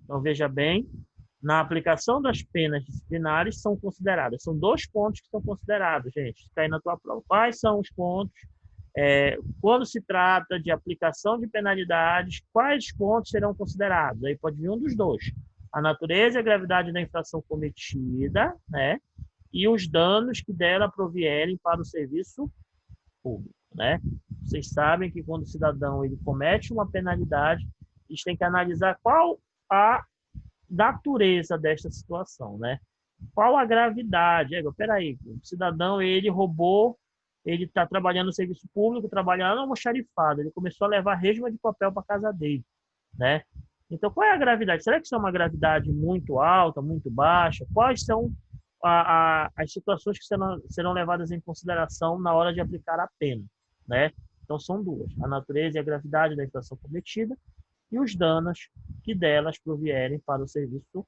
Então, veja bem, na aplicação das penas disciplinares são consideradas, são 2 pontos que são considerados, gente, está aí na tua prova. Quais são os pontos? Quando se trata de aplicação de penalidades, quais pontos serão considerados? Aí pode vir um dos dois. A natureza e a gravidade da infração cometida, né? E os danos que dela provierem para o serviço público, né? Vocês sabem que quando o cidadão ele comete uma penalidade, eles têm que analisar qual a natureza desta situação, né? Qual a gravidade? Peraí, o cidadão ele roubou, ele está trabalhando no serviço público, trabalhando no almoxarifado, ele começou a levar resma de papel para casa dele, né? Então, qual é a gravidade? Será que isso é uma gravidade muito alta, muito baixa? Quais são as situações que serão levadas em consideração na hora de aplicar a pena, né? Então, são duas: a natureza e a gravidade da infração cometida e os danos que delas provierem para o serviço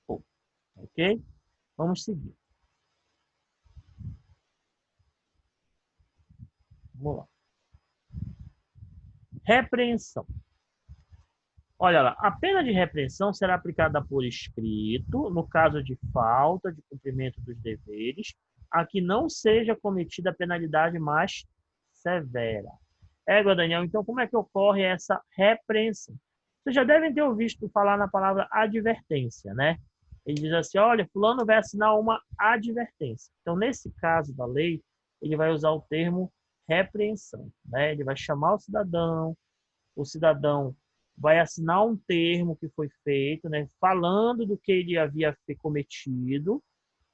público, ok? Vamos seguir. Vamos lá. Repreensão. Olha lá, a pena de repreensão será aplicada por escrito, no caso de falta de cumprimento dos deveres, a que não seja cometida a penalidade mais severa. Daniel, então como é que ocorre essa repreensão? Vocês já devem ter ouvido falar na palavra advertência, né? Ele diz assim, olha, fulano vai assinar uma advertência. Então, nesse caso da lei, ele vai usar o termo repreensão, né? Ele vai chamar o cidadão vai assinar um termo que foi feito, né, falando do que ele havia cometido,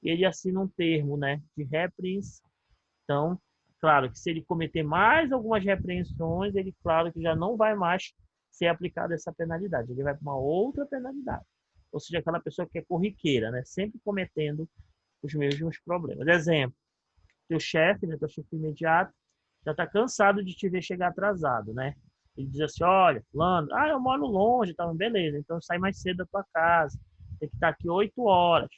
e ele assina um termo, né, de repreensão. Então, claro que se ele cometer mais algumas repreensões, ele, claro que já não vai mais ser aplicada essa penalidade, ele vai para uma outra penalidade. Ou seja, aquela pessoa que é corriqueira, né, sempre cometendo os mesmos problemas. Exemplo, teu chefe, né, teu chefe imediato, já está cansado de te ver chegar atrasado, né? Ele diz assim, olha, fulano, eu moro longe, tá, beleza, então sai mais cedo da tua casa, tem que estar aqui 8 horas.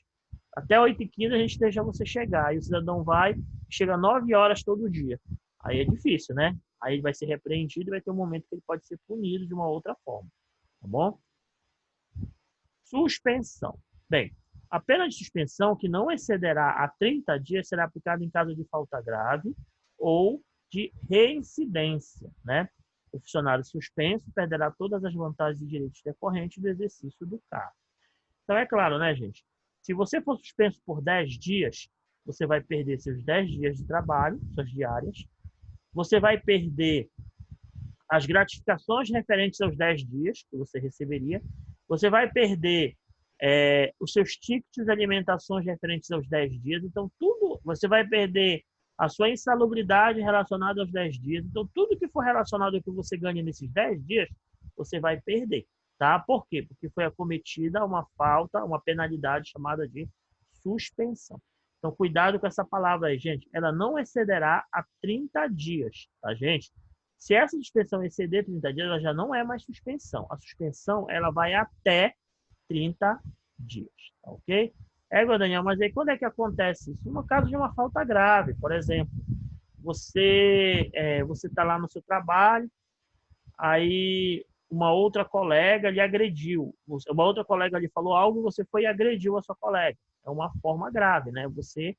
Até 8h15 a gente deixa você chegar. Aí o cidadão vai, chega 9 horas todo dia. Aí é difícil, né? Aí ele vai ser repreendido e vai ter um momento que ele pode ser punido de uma outra forma. Tá bom? Suspensão. Bem, a pena de suspensão que não excederá a 30 dias será aplicada em caso de falta grave ou de reincidência, né? O funcionário suspenso perderá todas as vantagens e direitos decorrentes do exercício do cargo. Então, é claro, né, gente? Se você for suspenso por 10 dias, você vai perder seus 10 dias de trabalho, suas diárias. Você vai perder as gratificações referentes aos 10 dias que você receberia. Você vai perder os seus tickets de alimentações referentes aos 10 dias. Então, tudo, você vai perder a sua insalubridade relacionada aos 10 dias. Então, tudo que for relacionado ao que você ganha nesses 10 dias, você vai perder. Tá? Por quê? Porque foi acometida uma falta, uma penalidade chamada de suspensão. Então, cuidado com essa palavra aí, gente. Ela não excederá a 30 dias, tá, gente? Se essa suspensão exceder 30 dias, ela já não é mais suspensão. A suspensão, ela vai até 30 dias, tá, ok? Daniel, mas aí quando é que acontece isso? No caso de uma falta grave, por exemplo, você está lá no seu trabalho, aí uma outra colega lhe agrediu, uma outra colega lhe falou algo e você foi e agrediu a sua colega. É uma forma grave, né? Você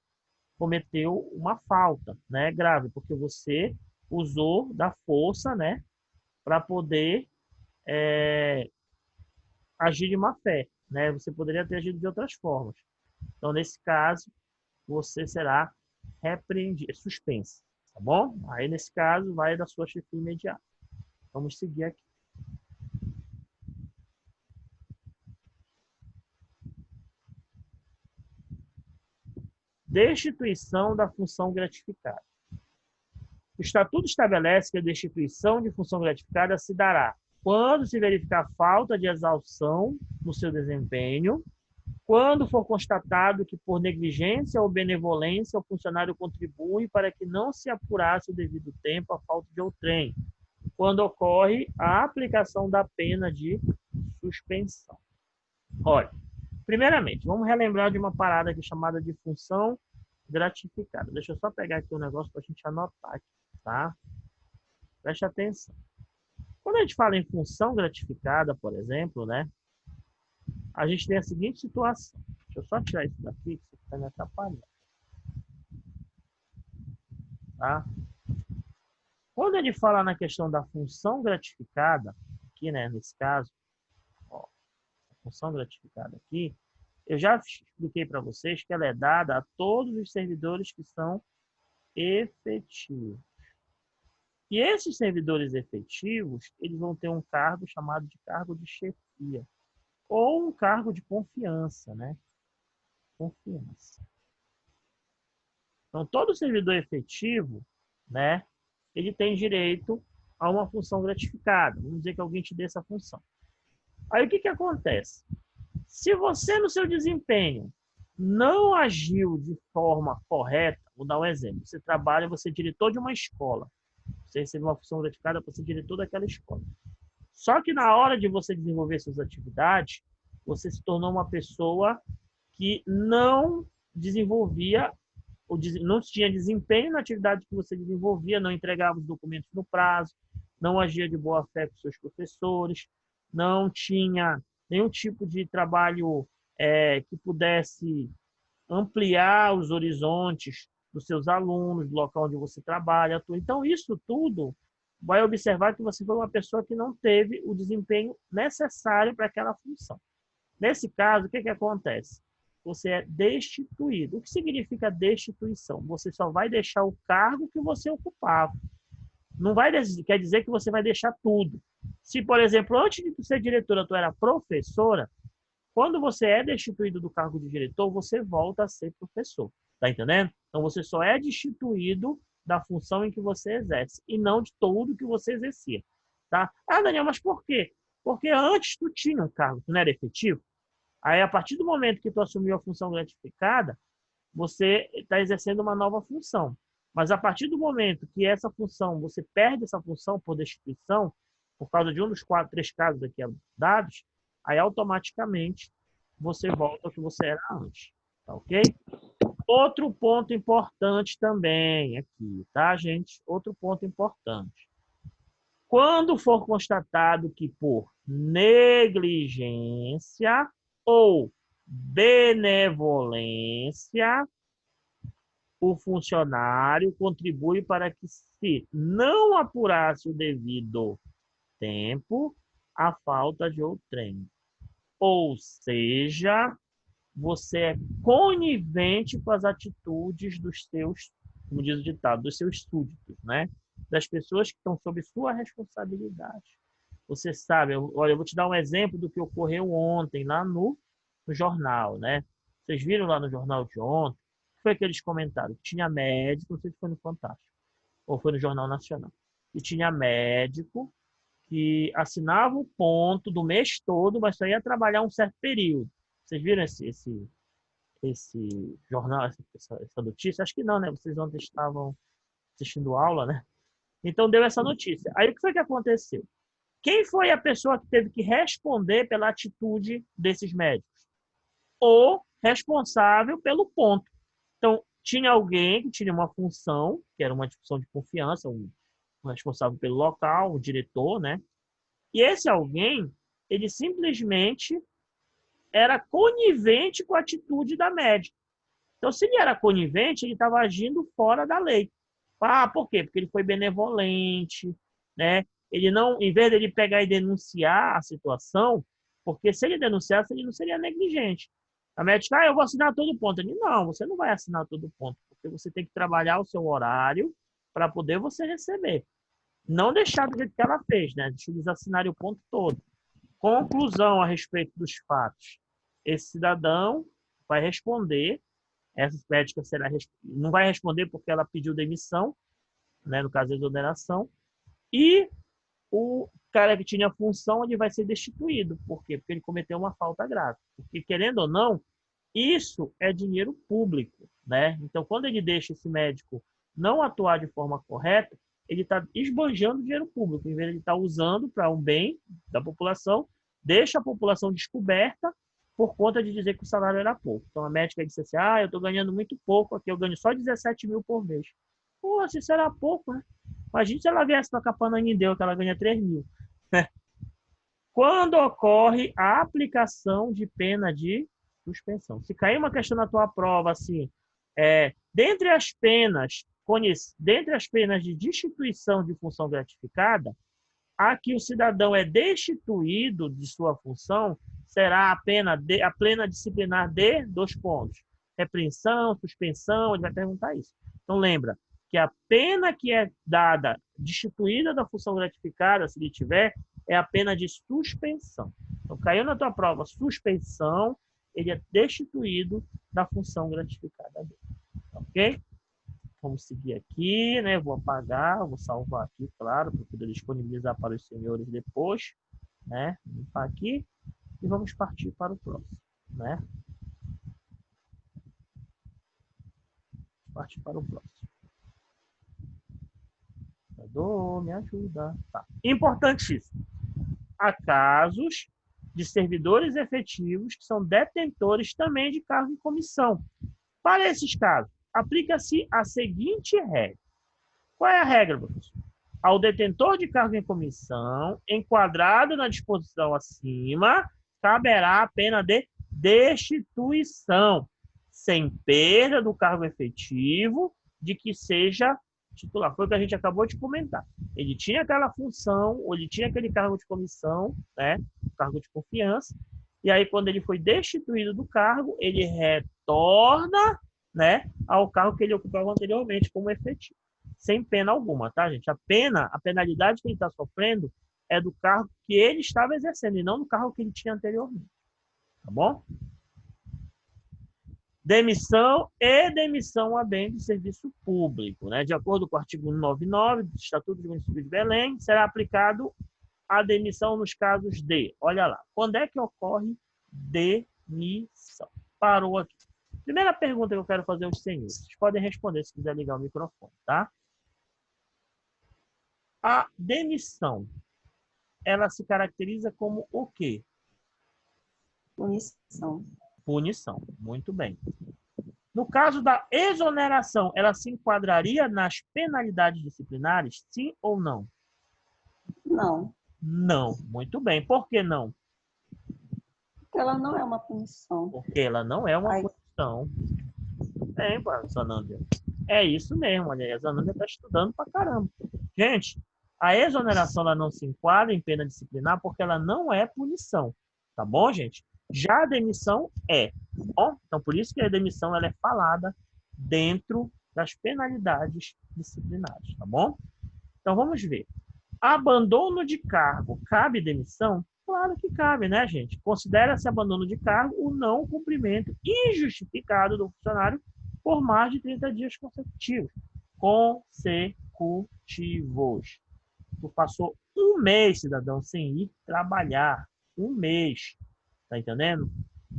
cometeu uma falta, né? Grave, porque você usou da força, né? Para poder agir de má fé, né? Você poderia ter agido de outras formas. Então, nesse caso, você será repreendido, suspenso, tá bom? Aí, nesse caso, vai da sua chefia imediata. Vamos seguir aqui. Destituição da função gratificada. O Estatuto estabelece que a destituição de função gratificada se dará quando se verificar falta de exaustão no seu desempenho, quando for constatado que, por negligência ou benevolência, o funcionário contribui para que não se apurasse o devido tempo a falta de outrem, quando ocorre a aplicação da pena de suspensão. Olha, primeiramente, vamos relembrar de uma parada aqui chamada de função gratificada. Deixa eu só pegar aqui um negócio para a gente anotar aqui, tá? Preste atenção. Quando a gente fala em função gratificada, por exemplo, né? a gente tem a seguinte situação. Deixa eu só tirar isso daqui, que isso está me atrapalhando. Tá? Quando ele fala na questão da função gratificada, aqui, né, nesse caso, ó, a função gratificada aqui, eu já expliquei para vocês que ela é dada a todos os servidores que são efetivos. E esses servidores efetivos, eles vão ter um cargo chamado de cargo de chefia, ou um cargo de confiança, né? Confiança. Então, todo servidor efetivo, né, ele tem direito a uma função gratificada. Vamos dizer que alguém te dê essa função. Aí, o que acontece? Se você, no seu desempenho, não agiu de forma correta, vou dar um exemplo. Você trabalha, você é diretor de uma escola. Você recebeu uma função gratificada para ser diretor daquela escola. Só que na hora de você desenvolver suas atividades, você se tornou uma pessoa que não desenvolvia, não tinha desempenho na atividade que você desenvolvia, não entregava os documentos no prazo, não agia de boa fé com seus professores, não tinha nenhum tipo de trabalho que pudesse ampliar os horizontes dos seus alunos, do local onde você trabalha. Então, isso tudo vai observar que você foi uma pessoa que não teve o desempenho necessário para aquela função. Nesse caso, o que acontece? Você é destituído. O que significa destituição? Você só vai deixar o cargo que você ocupava. Não quer dizer que você vai deixar tudo. Se, por exemplo, antes de ser diretora, tu era professora, quando você é destituído do cargo de diretor, você volta a ser professor. Tá entendendo? Então, você só é destituído da função em que você exerce e não de tudo que você exercia. Tá? Ah, Daniel, mas por quê? Porque antes tu tinha um cargo, tu não era efetivo. Aí, a partir do momento que tu assumiu a função gratificada, você está exercendo uma nova função. Mas a partir do momento que essa função, você perde essa função por destituição, por causa de um dos 3 casos aqui dados, aí automaticamente você volta ao que você era antes. Tá ok? Outro ponto importante também aqui, tá, gente? Outro ponto importante. Quando for constatado que por negligência ou benevolência, o funcionário contribui para que, se não apurasse o devido tempo, a falta de outrem. Ou seja, você é conivente com as atitudes dos seus, como diz o ditado, dos seus súditos, né? Das pessoas que estão sob sua responsabilidade. Você sabe, olha, eu vou te dar um exemplo do que ocorreu ontem lá no jornal, né? Vocês viram lá no jornal de ontem? Foi aqueles comentários que tinha médico, não sei se foi no Fantástico ou foi no Jornal Nacional, e tinha médico que assinava o ponto do mês todo, mas só ia trabalhar um certo período. Vocês viram esse jornal, essa notícia? Acho que não, né? Vocês ontem estavam assistindo aula, né? Então deu essa notícia. Aí o que foi que aconteceu? Quem foi a pessoa que teve que responder pela atitude desses médicos? O responsável pelo ponto. Então, tinha alguém que tinha uma função, que era uma função de confiança, um responsável pelo local, o diretor, né? E esse alguém, ele simplesmente era conivente com a atitude da médica. Então, se ele era conivente, ele estava agindo fora da lei. Ah, por quê? Porque ele foi benevolente, né? Ele não, em vez de ele pegar e denunciar a situação, porque se ele denunciasse, ele não seria negligente. A médica, eu vou assinar todo ponto. Ele, não, você não vai assinar todo ponto, porque você tem que trabalhar o seu horário para poder você receber. Não deixar do jeito que ela fez, né? Deixa eles assinarem o ponto todo. Conclusão a respeito dos fatos. Esse cidadão vai responder, essa médica não vai responder porque ela pediu demissão, né, no caso da exoneração, e o cara que tinha função ele vai ser destituído. Por quê? Porque ele cometeu uma falta grave. Porque, querendo ou não, isso é dinheiro público, né? Então, quando ele deixa esse médico não atuar de forma correta, ele está esbanjando dinheiro público, em vez de ele estar usando para um bem da população, deixa a população descoberta por conta de dizer que o salário era pouco. Então, a médica disse assim, eu estou ganhando muito pouco aqui, eu ganho só 17 mil por mês. Pô, se isso era pouco, né? Imagina se ela viesse para Capanã e deu, que ela ganha 3 mil. Quando ocorre a aplicação de pena de suspensão. Se cair uma questão na tua prova assim, dentre as penas de destituição de função gratificada, a que o cidadão é destituído de sua função será a plena disciplinar de 2 pontos. Repreensão, suspensão, ele vai perguntar isso. Então, lembra que a pena que é dada, destituída da função gratificada, se ele tiver, é a pena de suspensão. Então, caiu na tua prova suspensão, ele é destituído da função gratificada dele. Ok? Vamos seguir aqui, né? Vou apagar, vou salvar aqui, claro, para poder disponibilizar para os senhores depois, né? Vou limpar aqui e vamos partir para o próximo, né? Partir para o próximo. Me ajuda. Tá. Importantíssimo. Há casos de servidores efetivos que são detentores também de cargo em comissão. Para esses casos, aplica-se a seguinte regra. Qual é a regra, professor? Ao detentor de cargo em comissão, enquadrado na disposição acima, caberá a pena de destituição, sem perda do cargo efetivo de que seja titular. Foi o que a gente acabou de comentar. Ele tinha aquela função, ou ele tinha aquele cargo de comissão, né, cargo de confiança, e aí quando ele foi destituído do cargo, ele retorna, né, ao cargo que ele ocupava anteriormente como efetivo, sem pena alguma, tá, gente? A penalidade que ele está sofrendo é do cargo que ele estava exercendo e não do cargo que ele tinha anteriormente, tá bom? Demissão e demissão a bem de serviço público, né? De acordo com o artigo 199 do Estatuto do Município de Belém, será aplicado a demissão nos casos de, olha lá, quando é que ocorre demissão? Parou aqui. Primeira pergunta que eu quero fazer aos senhores. Vocês podem responder se quiser ligar o microfone, tá? A demissão, ela se caracteriza como o quê? Punição. Punição. Muito bem. No caso da exoneração, ela se enquadraria nas penalidades disciplinares, sim ou não? Não. Não. Muito bem. Por que não? Porque ela não é uma punição. Porque ela não é uma Aí, punição. Zanândia. É isso mesmo, olha, a Zanândia está estudando pra caramba. Gente, a exoneração ela não se enquadra em pena disciplinar porque ela não é punição. Tá bom, gente? Já a demissão é. Tá bom? Então, por isso que a demissão ela é falada dentro das penalidades disciplinares. Tá bom? Então, vamos ver. Abandono de cargo. Cabe demissão? Claro que cabe, né, gente? Considera-se abandono de cargo o não cumprimento injustificado do funcionário por mais de 30 dias consecutivos. Consecutivos. Tu passou um mês, cidadão, sem ir trabalhar. Um mês. Tá entendendo?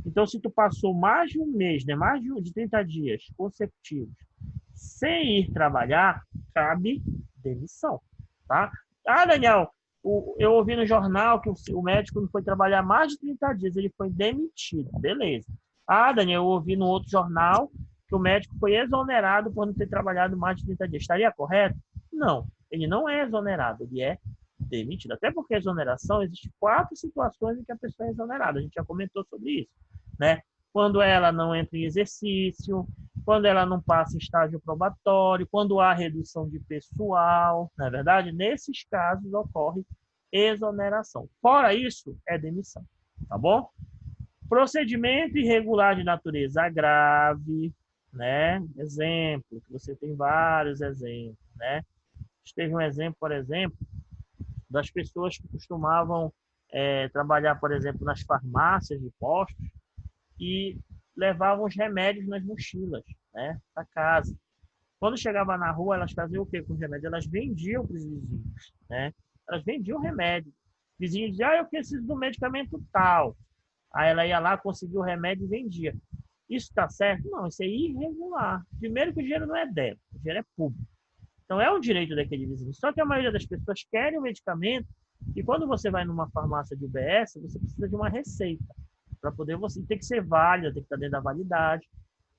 Então, se tu passou mais de um mês, né, mais de 30 dias consecutivos, sem ir trabalhar, cabe demissão, tá? Ah, Daniel, eu ouvi no jornal que o médico não foi trabalhar mais de 30 dias, ele foi demitido. Beleza. Ah, Daniel, eu ouvi no outro jornal que o médico foi exonerado por não ter trabalhado mais de 30 dias. Estaria correto? Não. Ele não é exonerado, ele é demitido. Até porque a exoneração, existem 4 situações em que a pessoa é exonerada. A gente já comentou sobre isso, né? Quando ela não entra em exercício, quando ela não passa em estágio probatório, quando há redução de pessoal, não é verdade? Nesses casos ocorre exoneração. Fora isso, é demissão, tá bom? Procedimento irregular de natureza grave, né? Exemplo, que você tem vários exemplos, né? Teve um exemplo, por exemplo, das pessoas que costumavam trabalhar, por exemplo, nas farmácias de postos e levavam os remédios nas mochilas, né, para casa. Quando chegava na rua, elas faziam o quê com os remédios? Elas vendiam para os vizinhos, né? Elas vendiam remédio. O vizinho dizia, eu preciso do medicamento tal. Aí ela ia lá, conseguia o remédio e vendia. Isso está certo? Não, isso é irregular. Primeiro que o dinheiro não é dela, o dinheiro é público. Então é um direito daquele vizinho. Só que a maioria das pessoas querem o medicamento e quando você vai numa farmácia de UBS, você precisa de uma receita. Para poder você tem que ser válida, tem que estar dentro da validade.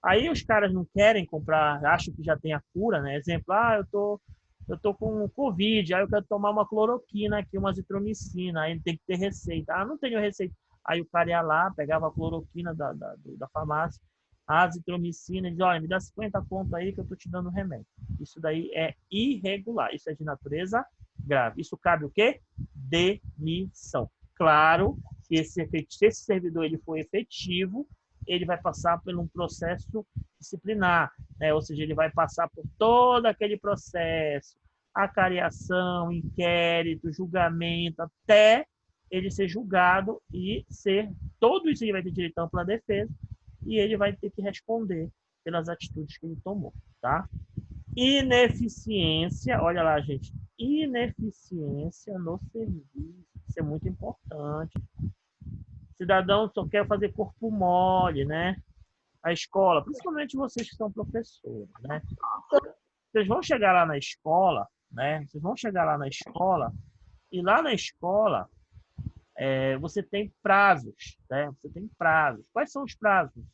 Aí os caras não querem comprar, acham que já tem a cura, né? Exemplo, eu tô eu tô com Covid, aí eu quero tomar uma cloroquina aqui, uma azitromicina, aí tem que ter receita. Ah, não tenho receita. Aí o cara ia lá, pegava a cloroquina da farmácia, a azitromicina, e dizia, olha, me dá 50 conto aí que eu tô te dando remédio. Isso daí é irregular, isso é de natureza grave. Isso cabe o quê? Demissão. Claro que se esse servidor ele for efetivo, ele vai passar por um processo disciplinar, né? Ou seja, ele vai passar por todo aquele processo, acariação, inquérito, julgamento, até ele ser julgado e ser, todo isso ele vai ter direito à ampla defesa e ele vai ter que responder pelas atitudes que ele tomou, tá? Ineficiência, olha lá, gente, ineficiência no serviço, isso é muito importante. Cidadão só quer fazer corpo mole, né? A escola, principalmente vocês que são professores, né? Vocês vão chegar lá na escola, né? Vocês vão chegar lá na escola e lá na escola você tem prazos, né? Você tem prazos. Quais são os prazos?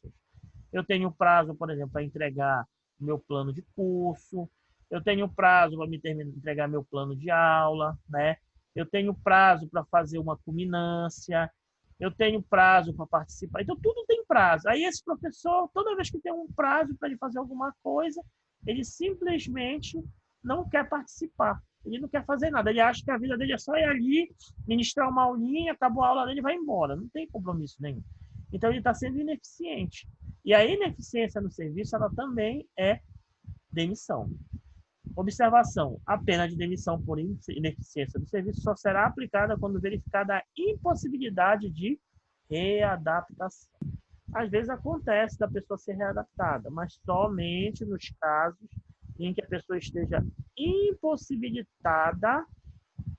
Eu tenho prazo, por exemplo, para entregar meu plano de curso. Eu tenho prazo para me entregar meu plano de aula, né? Eu tenho prazo para fazer uma culminância. Eu tenho prazo para participar. Então, tudo tem prazo. Aí, esse professor, toda vez que tem um prazo para ele fazer alguma coisa, ele simplesmente não quer participar. Ele não quer fazer nada. Ele acha que a vida dele é só ir ali, ministrar uma aulinha, acabou a aula dele e vai embora. Não tem compromisso nenhum. Então, ele está sendo ineficiente. E a ineficiência no serviço, ela também é demissão. Observação: a pena de demissão por ineficiência do serviço só será aplicada quando verificada a impossibilidade de readaptação. Às vezes acontece da pessoa ser readaptada, mas somente nos casos em que a pessoa esteja impossibilitada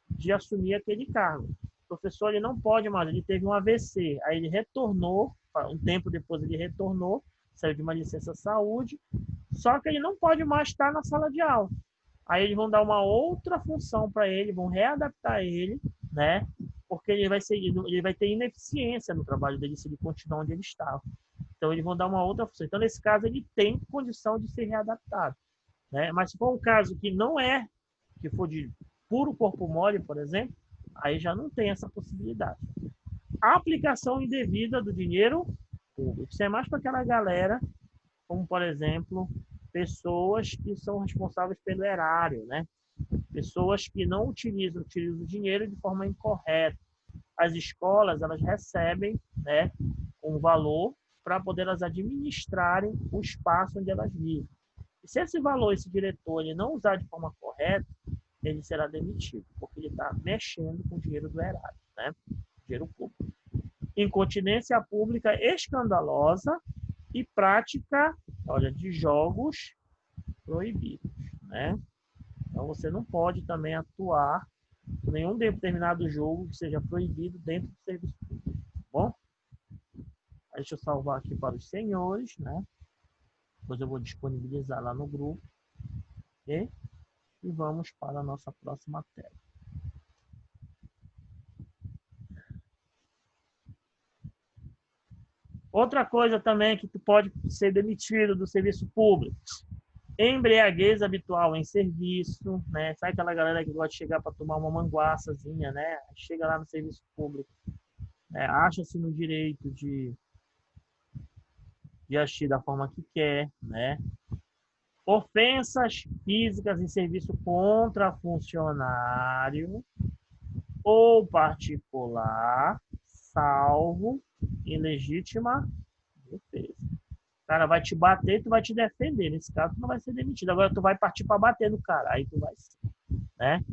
de assumir aquele cargo. O professor ele não pode mais, ele teve um AVC, aí ele retornou, um tempo depois ele retornou, saiu de uma licença saúde, só que ele não pode mais estar na sala de aula. Aí eles vão dar uma outra função para ele, vão readaptar ele, né? Porque ele vai ter ineficiência no trabalho dele se ele continuar onde ele estava. Então eles vão dar uma outra função. Então nesse caso ele tem condição de ser readaptado, né? Mas se for um caso que não é, que for de puro corpo mole, por exemplo, aí já não tem essa possibilidade. A aplicação indevida do dinheiro público. Isso é mais para aquela galera, como por exemplo, pessoas que são responsáveis pelo erário, né? Pessoas que não utilizam o dinheiro de forma incorreta. As escolas, elas recebem, né, um valor para poder elas administrarem o espaço onde elas vivem. E se esse valor, esse diretor, ele não usar de forma correta, ele será demitido, porque ele está mexendo com o dinheiro do erário, né? Dinheiro público. Incontinência pública escandalosa e prática, olha, de jogos proibidos, né? Então você não pode também atuar em nenhum determinado jogo que seja proibido dentro do serviço público, tá bom? Deixa eu salvar aqui para os senhores, né? Depois eu vou disponibilizar lá no grupo, ok? E vamos para a nossa próxima tela. Outra coisa também que tu pode ser demitido do serviço público. Embriaguez habitual em serviço, né? Sabe aquela galera que gosta de chegar para tomar uma manguaçazinha, né? Chega lá no serviço público, né? Acha-se no direito de agir da forma que quer, né? Ofensas físicas em serviço contra funcionário ou particular, salvo em legítima defesa. O cara vai te bater e tu vai te defender. Nesse caso, tu não vai ser demitido. Agora, tu vai partir para bater no cara. Aí tu vai ser, né?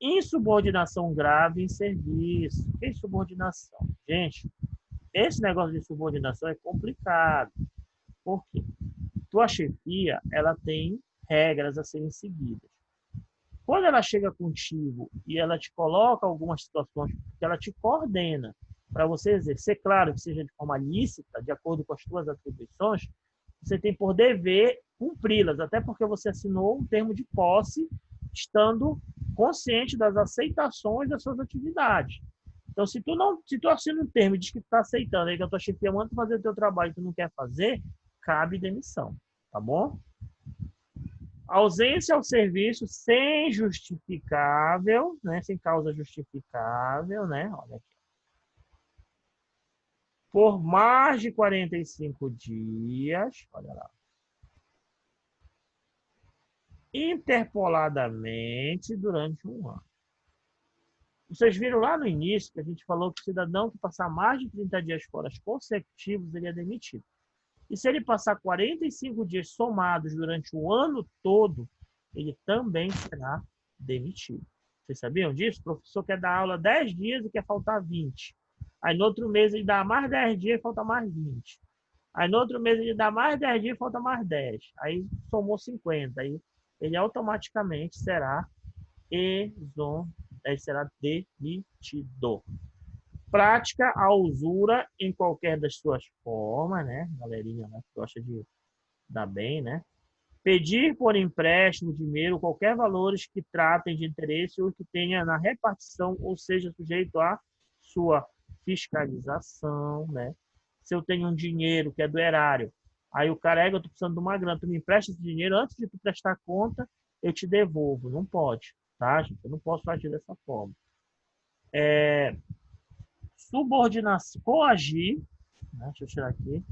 Insubordinação grave em serviço. O que é insubordinação? Gente, esse negócio de subordinação é complicado. Por quê? Tua chefia, ela tem regras a serem seguidas. Quando ela chega contigo e ela te coloca algumas situações, que ela te coordena para você exercer, claro que seja de forma lícita, de acordo com as suas atribuições, você tem por dever cumpri-las, até porque você assinou um termo de posse, estando consciente das aceitações das suas atividades. Então, se tu assina um termo e diz que tu está aceitando, aí que a tua chefia manda fazer o teu trabalho e tu não quer fazer, cabe demissão, tá bom? Ausência ao serviço sem justificável, né? Sem causa justificável, né? Olha aqui. Por mais de 45 dias, olha lá. Interpoladamente durante um ano. Vocês viram lá no início que a gente falou que o cidadão que passar mais de 30 dias fora consecutivos, ele é demitido. E se ele passar 45 dias somados durante o ano todo, ele também será demitido. Vocês sabiam disso? O professor quer dar aula 10 dias e quer faltar 20. Aí no outro mês ele dá mais 10 dias e falta mais 20. Aí no outro mês ele dá mais 10 dias e falta mais 10. Aí somou 50. Aí ele automaticamente será ele será demitido. Prática a usura em qualquer das suas formas, né? Galerinha, né, que gosta de dar bem, né? Pedir por empréstimo, dinheiro, qualquer valores que tratem de interesse ou que tenha na repartição ou seja sujeito à sua fiscalização, né? Se eu tenho um dinheiro que é do erário, aí o cara, eu estou precisando de uma grana, tu me empresta esse dinheiro, antes de tu prestar conta, eu te devolvo. Não pode, tá, gente? Eu não posso agir dessa forma. Subordinação, coagir, né? Deixa eu tirar aqui.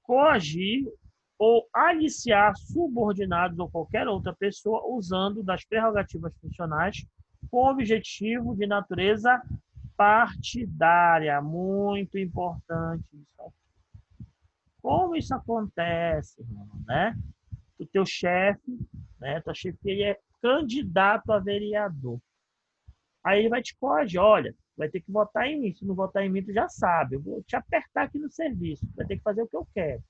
Coagir ou aliciar subordinados ou qualquer outra pessoa usando das prerrogativas funcionais com objetivo de natureza partidária. Muito importante isso aqui. Como isso acontece, né? O teu chefe, né? Tua chefe, ele é candidato a vereador. Aí ele vai te coagir, olha, vai ter que votar em mim. Se não votar em mim, tu já sabe. Eu vou te apertar aqui no serviço. Vai ter que fazer o que eu quero.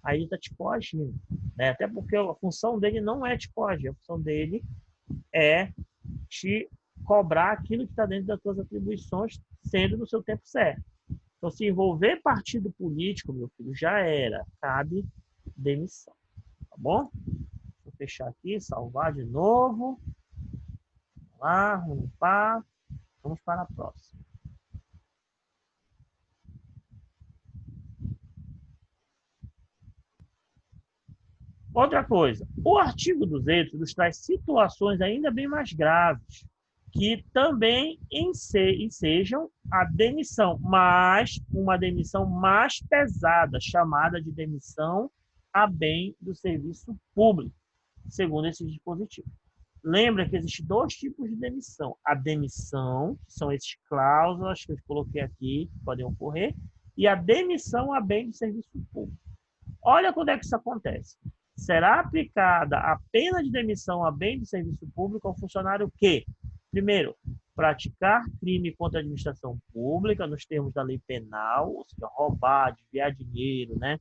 Aí ele está te coagindo, né? Até porque a função dele não é te coagir. A função dele é te cobrar aquilo que está dentro das suas atribuições, sendo no seu tempo certo. Então, se envolver partido político, meu filho, já era. Cabe demissão. Tá bom? Vou fechar aqui, salvar de novo. Vamos lá, vamos limpar. Vamos para a próxima. Outra coisa, o artigo 200 nos traz situações ainda bem mais graves, que também ensejam a demissão, mas uma demissão mais pesada, chamada de demissão a bem do serviço público, segundo esses dispositivos. Lembra que existem dois tipos de demissão. A demissão, que são essas cláusulas que eu coloquei aqui, que podem ocorrer, e a demissão a bem do serviço público. Olha quando é que isso acontece. Será aplicada a pena de demissão a bem do serviço público ao funcionário que, primeiro, praticar crime contra a administração pública, nos termos da lei penal, ou seja, roubar, desviar dinheiro, né?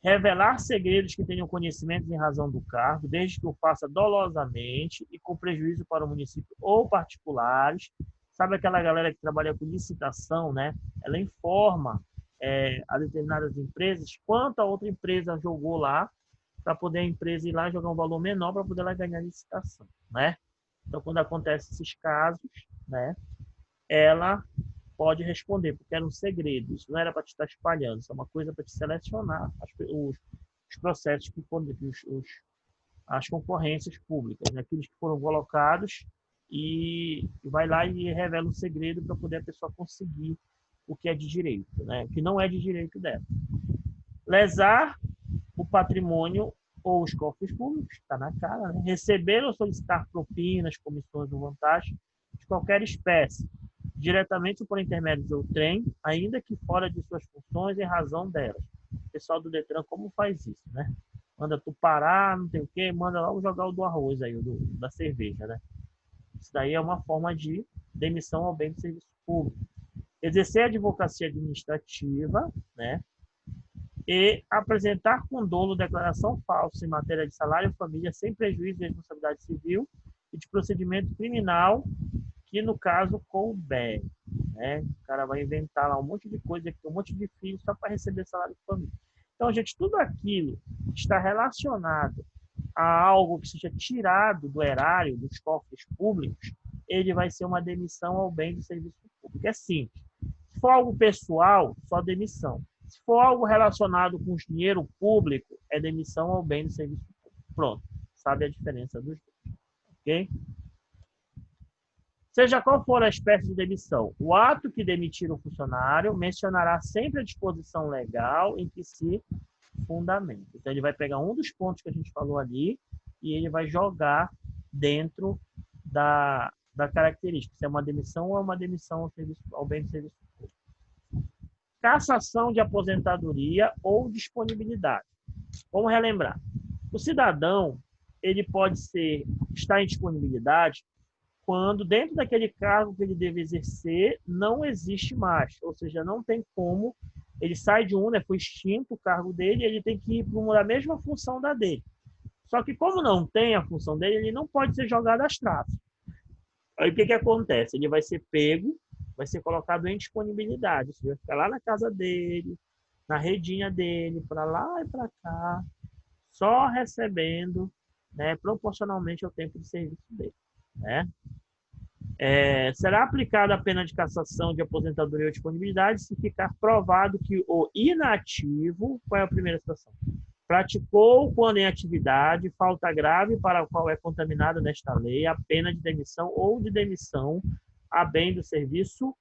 Revelar segredos que tenham conhecimento em razão do cargo, desde que o faça dolosamente e com prejuízo para o município ou particulares. Sabe aquela galera que trabalha com licitação, né? Ela informa a determinadas empresas quanto a outra empresa jogou lá, para poder a empresa ir lá jogar um valor menor para poder ela ganhar a licitação, né? Então, quando acontece esses casos, né, ela pode responder, porque era um segredo. Isso não era para te estar espalhando, isso é uma coisa para te selecionar os processos que foram, as concorrências públicas, né? Aqueles que foram colocados e vai lá e revela um segredo para poder a pessoa conseguir o que é de direito, né? O que não é de direito dela. Lesar o patrimônio ou os cofres públicos, está na cara, né? Receber ou solicitar propinas, comissões ou vantagens de qualquer espécie, diretamente ou por intermédio de outrem, ainda que fora de suas funções em razão delas. O pessoal do Detran como faz isso, né? Manda tu parar, não tem o quê, manda logo jogar o do arroz aí, da cerveja, né? Isso daí é uma forma de demissão ao bem do serviço público. Exercer a advocacia administrativa, né? E apresentar com dolo declaração falsa em matéria de salário e família sem prejuízo de responsabilidade civil e de procedimento criminal que, no caso, couber. Né? O cara vai inventar lá um monte de coisa, um monte de filhos só para receber salário de família. Então, gente, tudo aquilo que está relacionado a algo que seja tirado do erário, dos cofres públicos, ele vai ser uma demissão ao bem do serviço público. É simples. Se for algo pessoal, só demissão. Se for algo relacionado com o dinheiro público, é demissão ao bem do serviço público. Pronto, sabe a diferença dos dois, ok? Seja qual for a espécie de demissão, o ato que demitir o funcionário mencionará sempre a disposição legal em que se fundamenta. Então, ele vai pegar um dos pontos que a gente falou ali e ele vai jogar dentro da característica, se é uma demissão ou é uma demissão ao bem do serviço público. Cassação de aposentadoria ou disponibilidade. Vamos relembrar. O cidadão, ele pode estar em disponibilidade quando dentro daquele cargo que ele deve exercer não existe mais, ou seja, não tem como, ele sai de um, né, foi extinto o cargo dele, ele tem que ir para uma da mesma função da dele. Só que como não tem a função dele, ele não pode ser jogado às traças. Aí o que acontece? Ele vai ser pego, vai ser colocado em disponibilidade, você vai ficar lá na casa dele, na redinha dele, para lá e para cá, só recebendo, né, proporcionalmente ao tempo de serviço dele, né? Será aplicada a pena de cassação de aposentadoria ou disponibilidade se ficar provado que o inativo, qual é a primeira situação? Praticou, quando em atividade, falta grave para a qual é contaminada nesta lei a pena de demissão ou de demissão a bem do serviço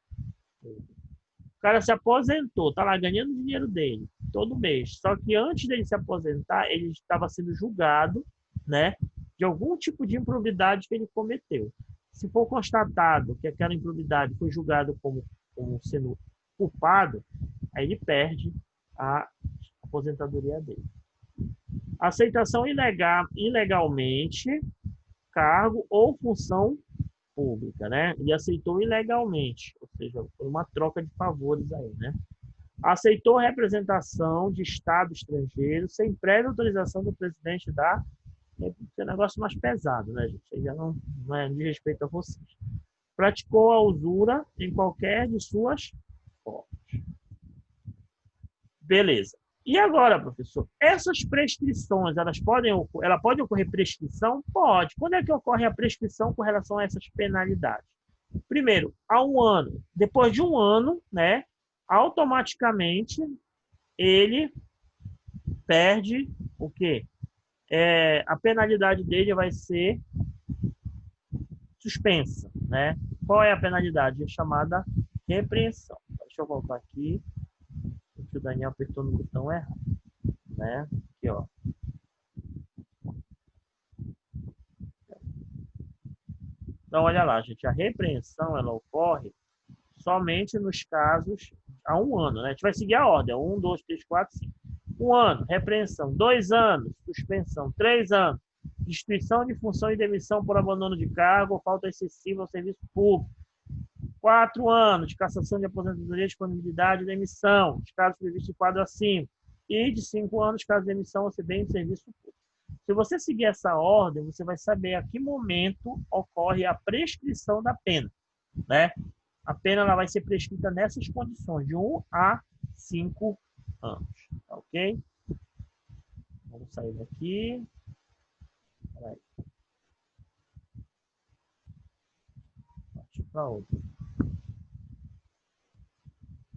público. O cara se aposentou, está lá ganhando o dinheiro dele todo mês. Só que antes dele se aposentar, ele estava sendo julgado, né, de algum tipo de improbidade que ele cometeu. Se for constatado que aquela improbidade foi julgada como sendo culpado, aí ele perde a aposentadoria dele. Aceitação ilegalmente, cargo ou função pública, né? Ele aceitou ilegalmente, ou seja, foi uma troca de favores aí, né? Aceitou representação de Estado estrangeiro sem prévia autorização do presidente da... É um negócio mais pesado, né, gente? Aí já não é de respeito a vocês. Praticou a usura em qualquer de suas formas. Beleza. E agora, professor, essas prescrições, ela pode ocorrer prescrição? Pode. Quando é que ocorre a prescrição com relação a essas penalidades? Primeiro, há 1 ano. Depois de 1 ano, né, automaticamente ele perde o quê? A penalidade dele vai ser suspensa, né? Qual é a penalidade? É chamada repreensão. Deixa eu voltar aqui, porque o Daniel apertou no botão errado, né? Aqui, ó. Então, olha lá, gente, a repreensão, ela ocorre somente nos casos há 1 ano, né? A gente vai seguir a ordem, 1, 2, 3, 4, 5. 1 ano, repreensão. 2 anos, suspensão. 3 anos, destituição de função e demissão por abandono de cargo ou falta excessiva ao serviço público. 4 anos, de cassação de aposentadoria, disponibilidade e demissão, os casos previstos em quadro acima. E de 5 anos, caso de demissão ou bem de serviço público. Se você seguir essa ordem, você vai saber a que momento ocorre a prescrição da pena, né? A pena ela vai ser prescrita nessas condições, de 1 a 5 anos. Ok? Vamos sair daqui. Peraí. Partir para outro.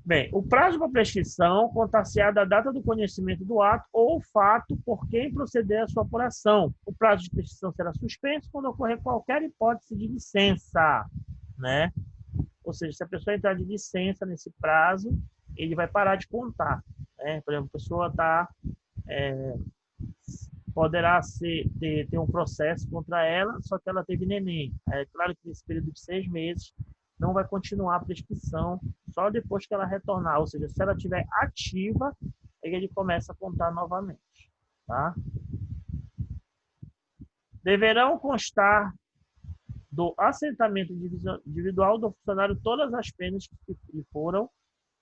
Bem, o prazo para prescrição contar-se-á da data do conhecimento do ato ou fato por quem proceder à sua apuração. O prazo de prescrição será suspenso quando ocorrer qualquer hipótese de licença, né? Ou seja, se a pessoa entrar de licença nesse prazo, ele vai parar de contar, né? Por exemplo, a pessoa poderá ter um processo contra ela, só que ela teve neném. É claro que nesse período de 6 meses não vai continuar a prescrição, só depois que ela retornar. Ou seja, se ela estiver ativa, aí ele começa a contar novamente. Tá? Deverão constar do assentamento individual do funcionário todas as penas que lhe foram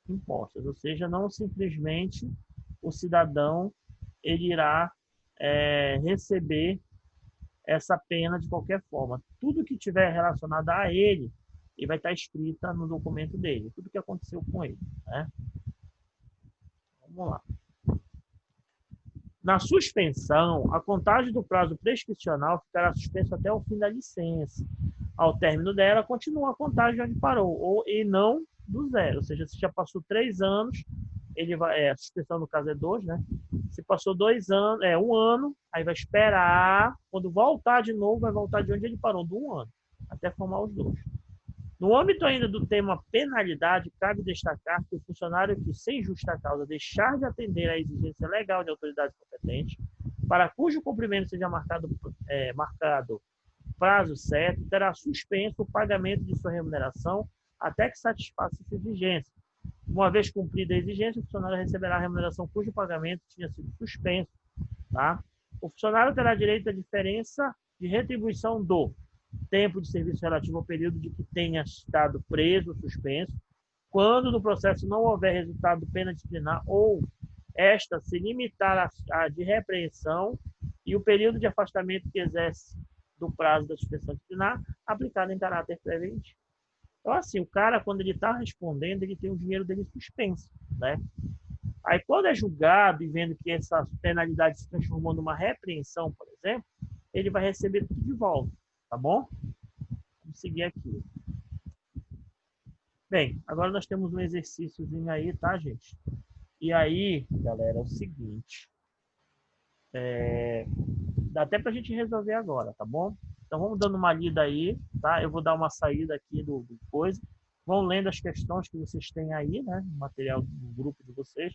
impostas. Ou seja, não simplesmente o cidadão ele irá receber essa pena de qualquer forma. Tudo que tiver relacionado a ele vai estar escrita no documento dele, tudo que aconteceu com ele, né? Vamos lá. Na suspensão, a contagem do prazo prescricional ficará suspensa até o fim da licença. Ao término dela, continua a contagem onde parou, e não do zero. Ou seja, se já passou 3 anos, ele vai, a suspensão no caso é 2, né? Se passou 2 anos, 1 ano, aí vai esperar, quando voltar de novo, vai voltar de onde ele parou, do 1 ano, até formar os 2. No âmbito ainda do tema penalidade, cabe destacar que o funcionário que, sem justa causa, deixar de atender à exigência legal de autoridade competente, para cujo cumprimento seja marcado prazo certo, terá suspenso o pagamento de sua remuneração até que satisfaça essa exigência. Uma vez cumprida a exigência, o funcionário receberá a remuneração cujo pagamento tinha sido suspenso. Tá? O funcionário terá direito à diferença de retribuição do tempo de serviço relativo ao período de que tenha estado preso ou suspenso, quando no processo não houver resultado de pena disciplinar ou esta se limitar a de repreensão, e o período de afastamento que exerce do prazo da suspensão disciplinar aplicado em caráter preventivo. Então, assim, o cara, quando ele está respondendo, ele tem o dinheiro dele suspenso, né? Aí, quando é julgado e vendo que essa penalidade se transformou numa repreensão, por exemplo, ele vai receber tudo de volta, tá bom? Vamos seguir aqui. Bem, agora nós temos um exercíciozinho aí, tá, gente? E aí, galera, é o seguinte. Dá até pra gente resolver agora, tá bom? Então, vamos dando uma lida aí, tá? Eu vou dar uma saída aqui do coisa. Vão lendo as questões que vocês têm aí, né? No material do grupo de vocês.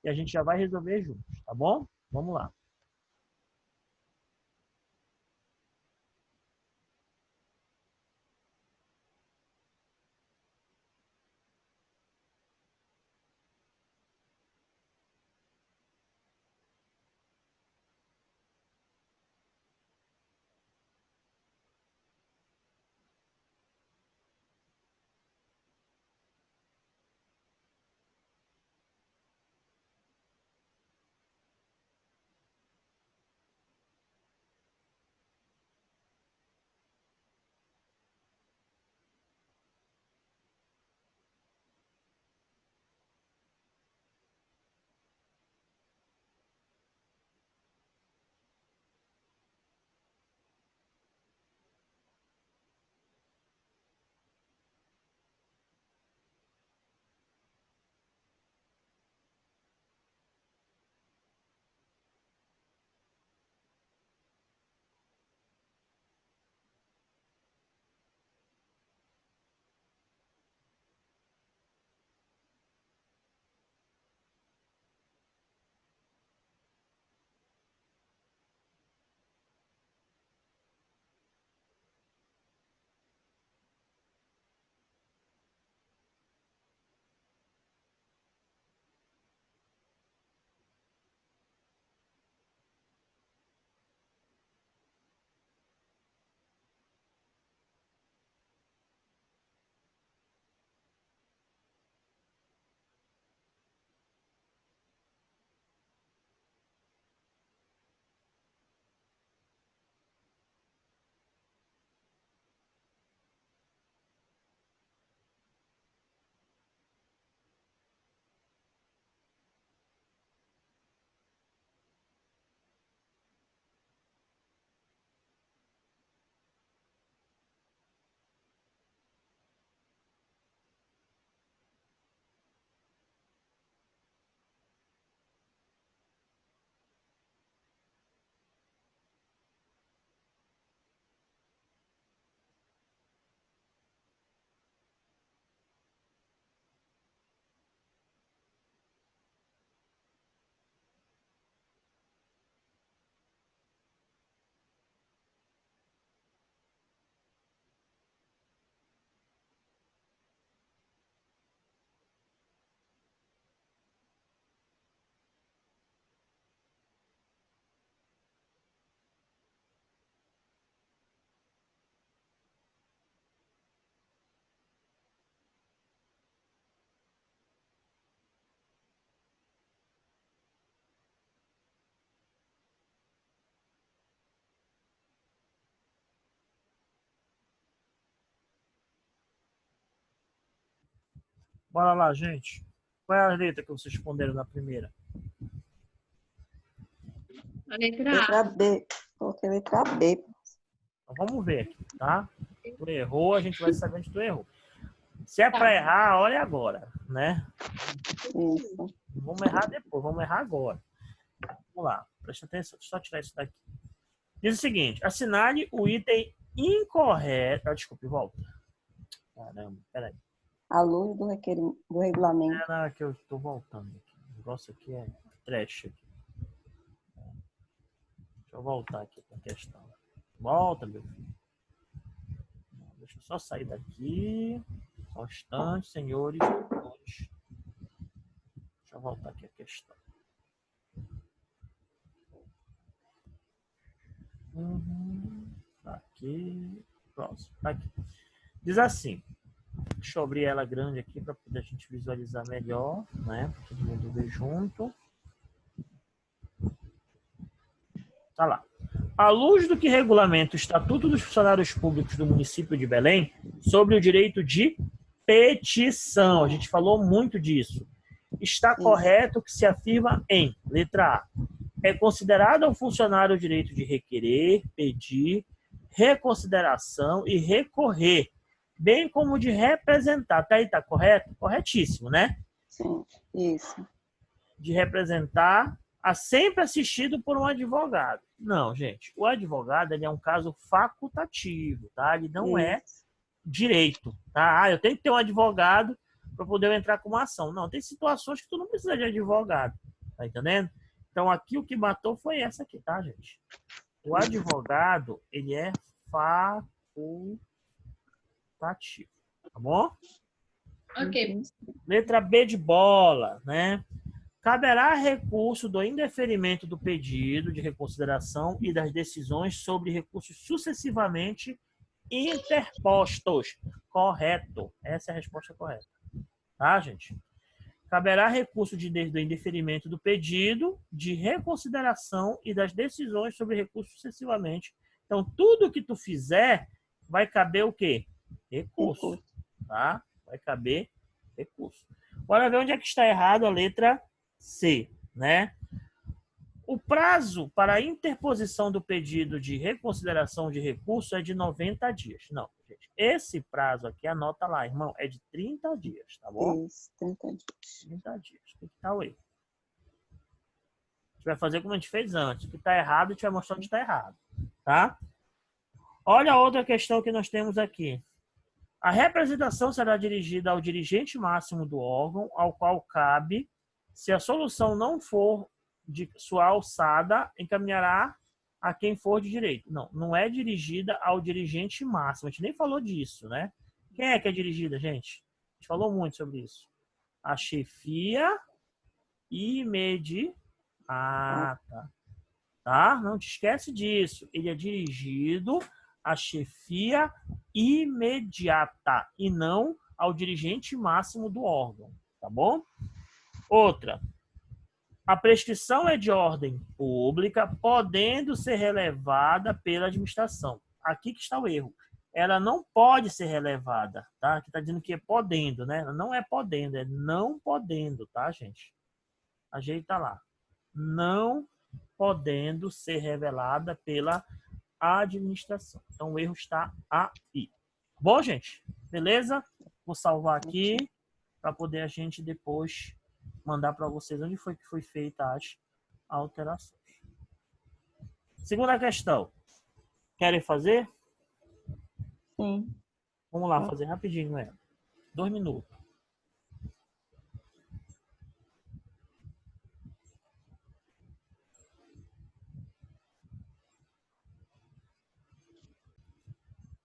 E a gente já vai resolver juntos, tá bom? Vamos lá. Bora lá, gente. Qual é a letra que vocês responderam na primeira? A letra Letra A. B. Coloquei letra B. Então, vamos ver aqui, tá? Tu errou, a gente vai saber onde tu errou. Se é para errar, olha agora, né? Isso. Não vamos errar depois, vamos errar agora. Vamos lá, presta atenção, deixa eu só tirar isso daqui. Diz o seguinte, assinale o item incorreto. Ah, desculpe, volta. Caramba, peraí. À luz do regulamento. Era que eu estou voltando aqui. O negócio aqui é trash. Aqui. Deixa eu voltar aqui para a questão. Volta, meu filho. Deixa eu só sair daqui. Só um instante, senhores. Deixa eu voltar aqui a questão. Aqui. Próximo. Aqui. Diz assim. Deixa eu abrir ela grande aqui para poder a gente visualizar melhor, né? Para todo mundo ver junto. Tá lá. À luz do que regulamenta o Estatuto dos Funcionários Públicos do município de Belém sobre o direito de petição, a gente falou muito disso. Está correto o que se afirma em letra A. É considerado ao funcionário o direito de requerer, pedir, reconsideração e recorrer, bem como de representar. Até aí tá correto? Corretíssimo, né? Sim, isso. De representar, sempre assistido por um advogado. Não, gente, o advogado ele é um caso facultativo, tá? Ele não é direito, tá? Ah, eu tenho que ter um advogado para poder entrar com uma ação. Não, tem situações que tu não precisa de advogado, tá entendendo? Então aqui o que matou foi essa aqui, tá, gente? O advogado, ele é facultativo, tá bom? Ok. Letra B de bola, né? Caberá recurso do indeferimento do pedido de reconsideração e das decisões sobre recursos sucessivamente interpostos. Correto. Essa é a resposta correta. Tá, gente? Caberá recurso do indeferimento do pedido de reconsideração e das decisões sobre recursos sucessivamente. Então, tudo que tu fizer vai caber o quê? Recurso. Tá? Vai caber recurso. Bora ver onde é que está errado a letra C, né? O prazo para a interposição do pedido de reconsideração de recurso é de 90 dias. Não, gente, esse prazo aqui, anota lá, irmão, é de 30 dias, tá bom? Isso, 30 dias. 30 dias. Tem que estar o erro. A gente vai fazer como a gente fez antes. O que está errado, a gente vai mostrar onde está errado, tá? Olha a outra questão que nós temos aqui. A representação será dirigida ao dirigente máximo do órgão, ao qual cabe, se a solução não for de sua alçada, encaminhará a quem for de direito. Não, não é dirigida ao dirigente máximo. A gente nem falou disso, né? Quem é que é dirigida, gente? A gente falou muito sobre isso. A chefia imediata. Tá? Não te esquece disso. Ele é dirigido à chefia imediata e não ao dirigente máximo do órgão, tá bom? Outra. A prescrição é de ordem pública, podendo ser relevada pela administração. Aqui que está o erro. Ela não pode ser relevada, tá? Aqui está dizendo que é podendo, né? Ela não é podendo, é não podendo, tá, gente? Ajeita lá. Não podendo ser revelada pela administração. Então, o erro está aí. Bom, gente? Beleza? Vou salvar aqui para poder a gente depois mandar para vocês onde foi que foi feita as alterações. Segunda questão. Querem fazer? Sim. Vamos lá, fazer rapidinho, né? 2 minutos.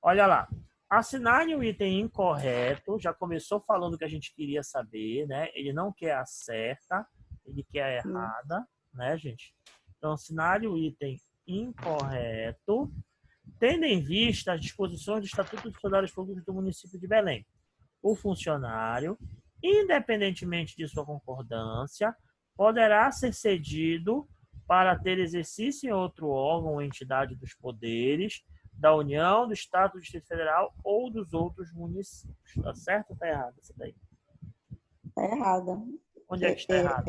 Olha lá. Assinale o item incorreto. Já começou falando que a gente queria saber, né? Ele não quer a certa, ele quer a errada, né, gente? Então, assinale o item incorreto, tendo em vista as disposições do Estatuto dos Funcionários Públicos do município de Belém. O funcionário, independentemente de sua concordância, poderá ser cedido para ter exercício em outro órgão ou entidade dos poderes da União, do Estado, do Distrito Federal ou dos outros municípios. Tá certo ou tá errado isso daí? Está errada. Onde é que está errado?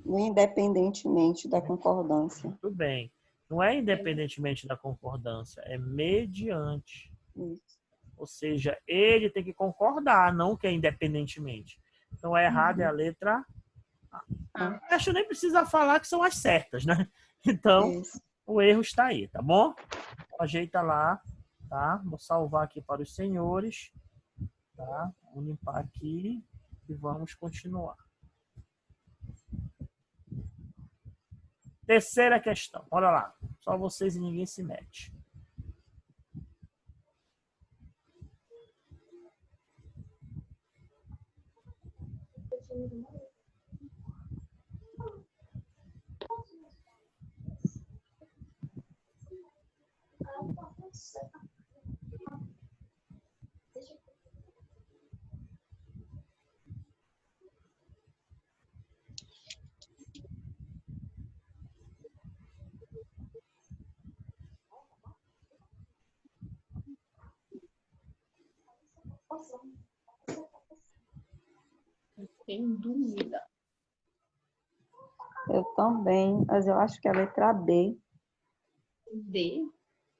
Independentemente da concordância. Tudo bem. Não é independentemente da concordância, é mediante. Isso. Ou seja, ele tem que concordar, não que é independentemente. Então, a errada é a letra A. Acho que nem precisa falar que são as certas, né? Então, Isso. o erro está aí, tá bom? Ajeita lá, tá? Vou salvar aqui para os senhores, tá? Vou limpar aqui e vamos continuar. Terceira questão, olha lá. Só vocês e ninguém se mete. Tenho dúvida. Eu também, mas eu acho que é a letra B. D.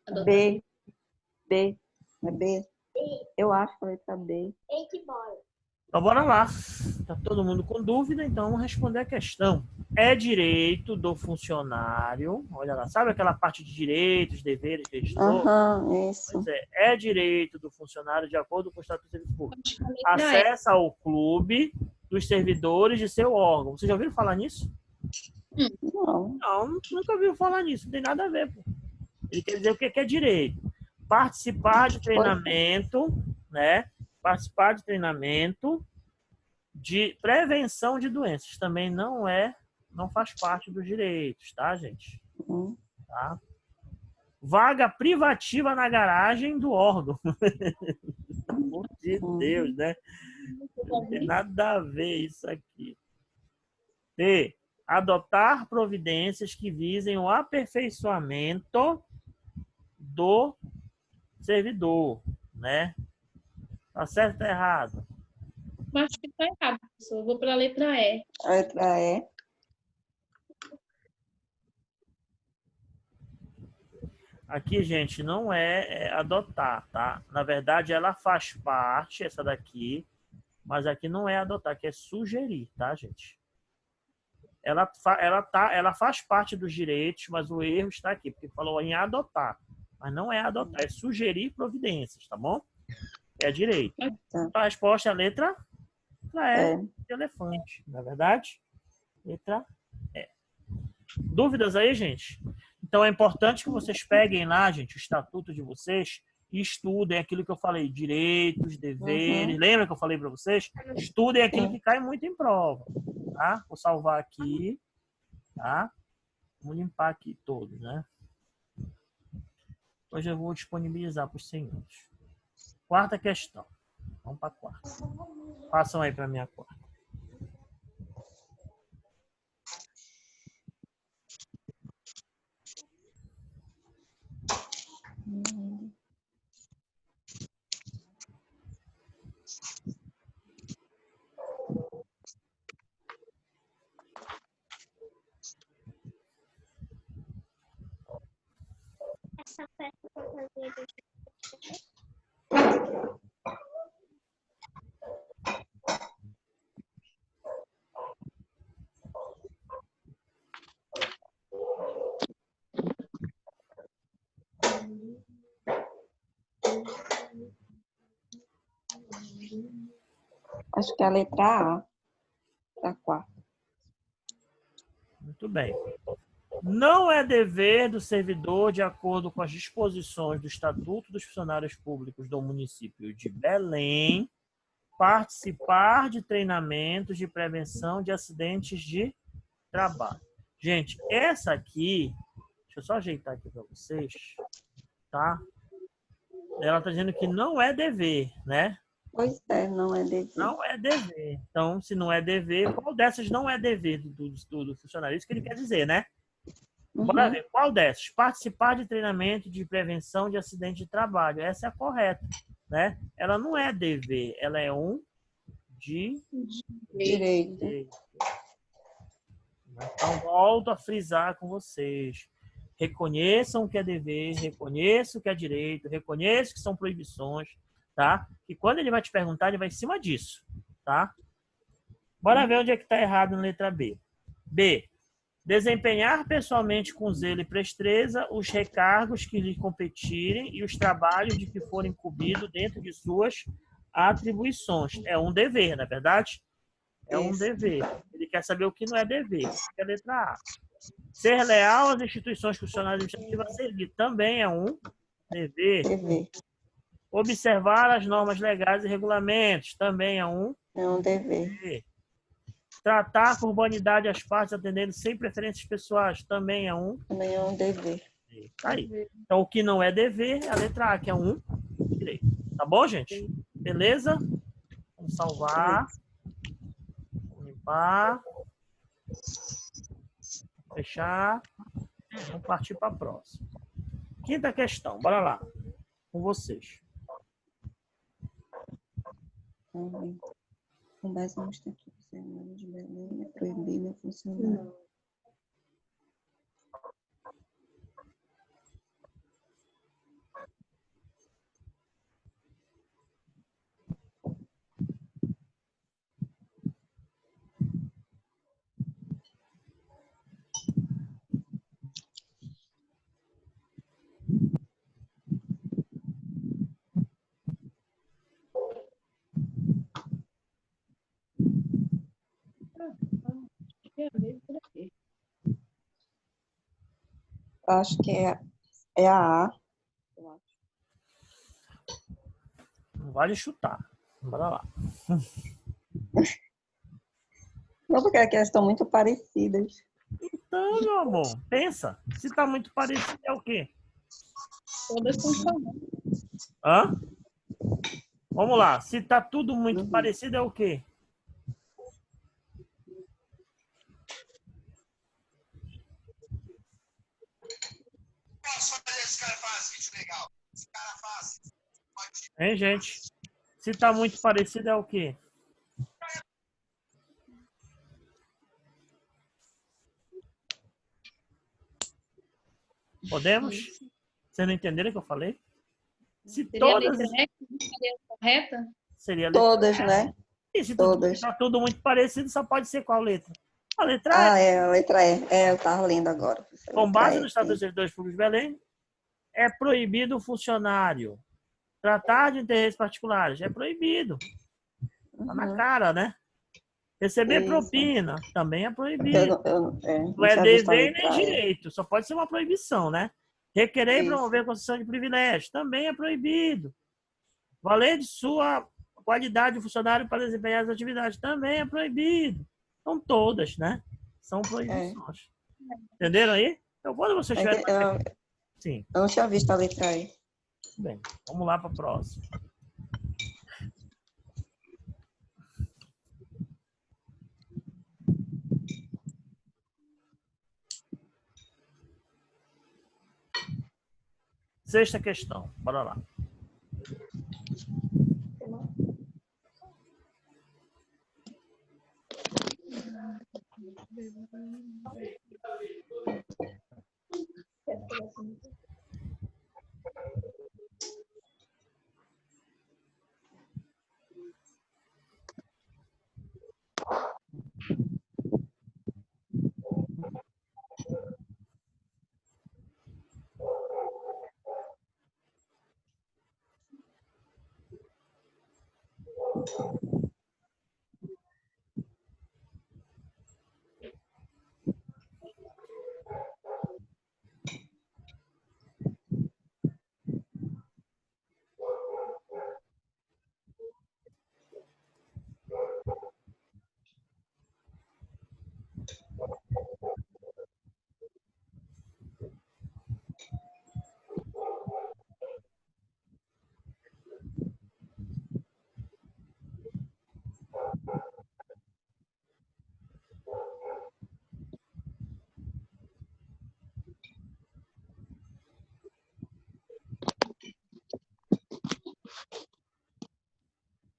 Adotar. B. B. É B? Eu acho que é a letra B. Então, bora lá. Tá todo mundo com dúvida, então vamos responder a questão. É direito do funcionário, olha lá, sabe aquela parte de direitos, deveres que ele estudou? Aham, isso. Pois é direito do funcionário, de acordo com o Estatuto do Serviço Público, Acho que a letra E. acessa ao clube dos servidores de seu órgão. Vocês já ouviram falar nisso? Não. Não, nunca ouviu falar nisso, não tem nada a ver. Pô. Ele quer dizer o que é direito. Participar de treinamento, né? Participar de treinamento de prevenção de doenças. Também não faz parte dos direitos, tá, gente? Tá? Vaga privativa na garagem do órgão. Pelo amor de Deus, né? Não tem nada a ver isso aqui. D. Adotar providências que visem o aperfeiçoamento do servidor, né? Tá certo ou tá errado? Acho que tá errado, professor. Eu vou para a letra E. A letra E. Aqui, gente, não é adotar, tá? Na verdade, ela faz parte, essa daqui, mas aqui não é adotar, aqui é sugerir, tá, gente? Ela faz parte dos direitos, mas o erro está aqui, porque falou em adotar. Mas não é adotar, é sugerir providências, tá bom? É direito. Então, a resposta é a letra E, de elefante, não é verdade? Letra E. Dúvidas aí, gente? Então, é importante que vocês peguem lá, gente, o estatuto de vocês e estudem aquilo que eu falei, direitos, deveres. Lembra que eu falei para vocês? Estudem aquilo que cai muito em prova, tá? Vou salvar aqui, tá? Vou limpar aqui todos, né? Hoje eu vou disponibilizar para os senhores. Quarta questão. Vamos para a quarta. Passam aí para a minha quarta. Essa peça para fazer. Acho que é a letra A. Da quarta. Muito bem. Não é dever do servidor, de acordo com as disposições do Estatuto dos Funcionários Públicos do município de Belém, participar de treinamentos de prevenção de acidentes de trabalho. Gente, essa aqui, deixa eu só ajeitar aqui para vocês, tá? Ela está dizendo que não é dever, né? Pois é, não é dever. Não é dever. Então, se não é dever, qual dessas não é dever do funcionário? Isso que ele quer dizer, né? Bora ver. Qual dessas? Participar de treinamento de prevenção de acidente de trabalho. Essa é a correta, né? Ela não é dever, ela é um Direito. Então, volto a frisar com vocês. Reconheçam o que é dever, reconheçam o que é direito, reconheçam que são proibições, tá? E quando ele vai te perguntar, ele vai em cima disso, tá? Bora ver onde é que está errado na letra B. B. Desempenhar pessoalmente com zelo e presteza os recargos que lhe competirem e os trabalhos de que forem incumbido dentro de suas atribuições. É um dever, não é verdade? É um Isso. dever. Ele quer saber o que não é dever. Que é a letra A. Ser leal às instituições constitucionais administrativas a servir também é um dever. Dever. Observar as normas legais e regulamentos também é um É um dever. dever. Tratar com urbanidade as partes atendendo sem preferências pessoais também é um Também é um dever. dever. Tá aí. Então, o que não é dever é a letra A, que é um direito. Tá bom, gente? Beleza? Vamos salvar. Vamos limpar. Fechar. Vamos partir para a próxima. Quinta questão. Bora lá. Com vocês. Com base no Estatuto Federal de Belém, é proibido a funcionário. Acho que é a A. Eu acho. Não vale chutar. Bora lá. Não, porque aqui elas estão muito parecidas. Então, meu amor, pensa. Se tá muito parecido, é o quê? Todas funcionam. Hã? Vamos lá. Se tá tudo muito Uhum. parecido, é o quê? Hein, gente? Se tá muito parecido, é o quê? Podemos? Vocês não entenderam o que eu falei? Se Seria a todas... letra E que seria a correta? Seria a letra Todas, A. né? E se Todas. tá tudo muito parecido, só pode ser qual letra? A letra Ah, E. é a letra E. É, eu estava lendo agora. A Com letra base E, no Estatuto dos Servidores Públicos de Belém, é proibido o funcionário tratar de interesses particulares. É proibido. Tá na Uhum. cara, né? Receber Isso. propina também é Eu, proibido. não Não é tinha visto a dever nem letra E. direito. Só pode ser uma proibição, né? Requerer e Isso. promover a concessão de privilégios também é proibido. Valer de sua qualidade de funcionário para desempenhar as atividades também é proibido. São todas, né? São proibições. Entenderam aí? Então, quando vocês tiverem... Sim. Eu não tinha visto a letra E. Bem, vamos lá para a próxima. Sexta questão. Bora lá.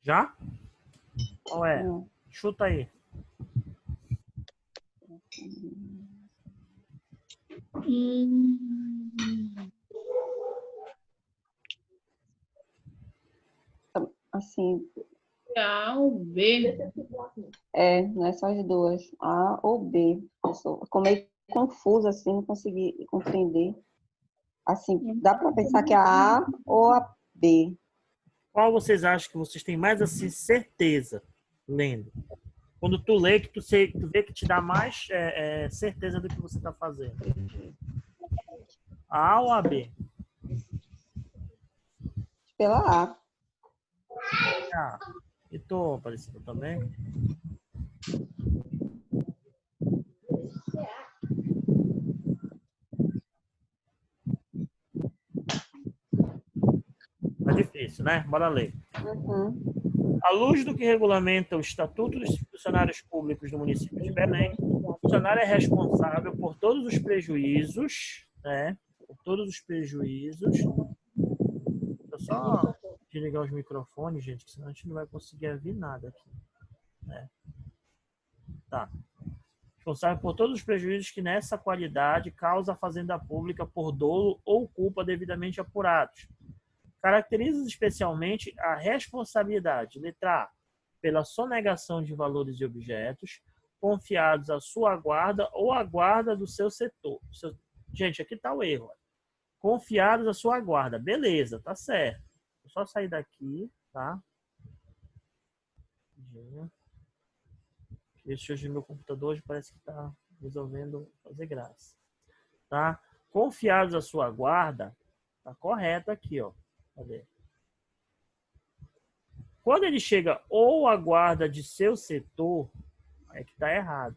Já? Qual é? Não. Chuta aí. Assim, A ou B? não é só as duas. A ou B. Eu ficou meio confusa, assim, não consegui compreender. Assim, dá para pensar que é a A ou a B. Qual vocês acham que vocês têm mais assim certeza lendo? Quando tu lê, que tu vê que te dá mais certeza do que você está fazendo. A ou a B? Pela A. Ah, e tu, Aparecida, também? Tá difícil, né? Bora ler. Uhum. À luz do que regulamenta o Estatuto dos Funcionários Públicos do município de Belém, o funcionário é responsável por todos os prejuízos, né? Por todos os prejuízos. Deixa eu só desligar os microfones, gente, senão a gente não vai conseguir ouvir nada aqui, né? Tá. Responsável por todos os prejuízos que nessa qualidade causa a fazenda pública por dolo ou culpa devidamente apurados. Caracteriza especialmente a responsabilidade, letra A, pela sonegação de valores e objetos confiados à sua guarda ou à guarda do seu setor. Gente, aqui está o erro. Confiados à sua guarda. Beleza, tá certo. Vou só sair daqui, tá? Esse hoje meu computador hoje parece que está resolvendo fazer graça. Tá? Confiados à sua guarda, tá correto aqui, ó. Cadê? Quando ele chega ou à guarda de seu setor, é que está errado.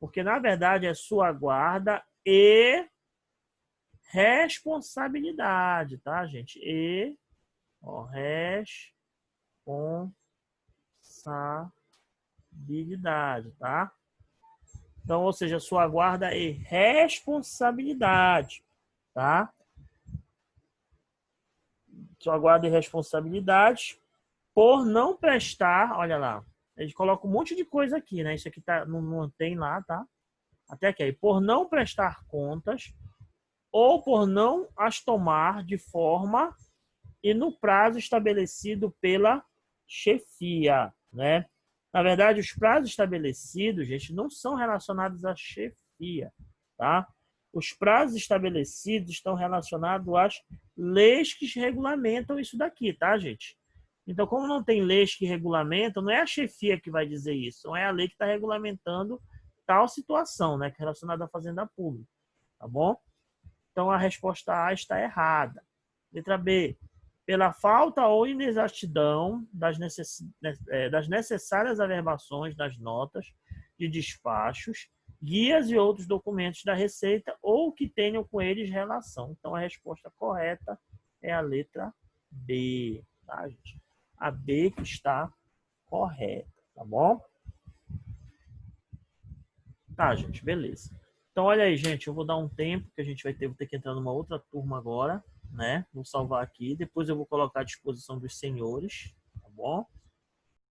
Porque, na verdade, é sua guarda e responsabilidade, tá, gente? E responsabilidade, tá? Então, ou seja, sua guarda e responsabilidade, tá? Sua guarda e responsabilidade por não prestar, olha lá, a gente coloca um monte de coisa aqui, né? Isso aqui tá, não tem lá, tá? Até aqui, por não prestar contas ou por não as tomar de forma e no prazo estabelecido pela chefia, né? Na verdade, os prazos estabelecidos, gente, não são relacionados à chefia, tá? Os prazos estabelecidos estão relacionados às leis que regulamentam isso daqui, tá, gente? Então, como não tem leis que regulamentam, não é a chefia que vai dizer isso, não é a lei que está regulamentando tal situação, né, que é relacionada à fazenda pública, tá bom? Então, a resposta A está errada. Letra B. Pela falta ou inexatidão das necessárias averbações das notas de despachos, guias e outros documentos da Receita ou que tenham com eles relação. Então, a resposta correta é a letra B, tá, gente? A B que está correta, tá bom? Tá, gente, beleza. Então, olha aí, gente, eu vou dar um tempo que a gente vou ter que entrar numa outra turma agora, né? Vou salvar aqui, depois eu vou colocar à disposição dos senhores, tá bom?